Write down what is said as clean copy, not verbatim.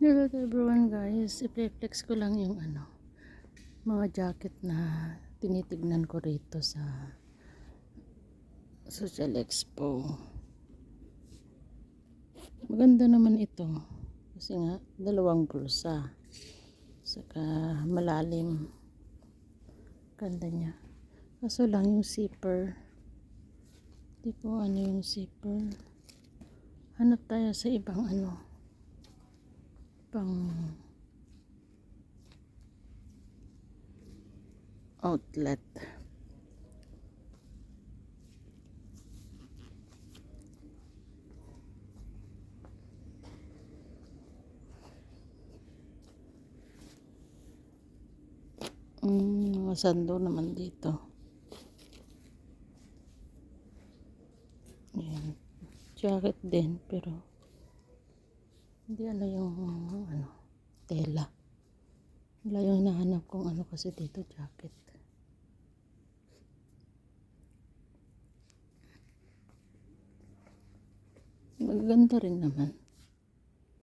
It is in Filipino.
Hello to everyone guys, i-flex ko lang yung mga jacket na tinitignan ko rito sa Social Expo. Maganda naman ito kasi nga dalawang bulsa saka malalim, ganda niya. Kaso lang yung zipper, di ko yung zipper. Hanap tayo sa ibang pang outlet. Mga sando naman dito. Ayan. Jacket din pero hindi yung tela. Wala yung hinahanap kong kasi dito jacket. Maganda rin naman.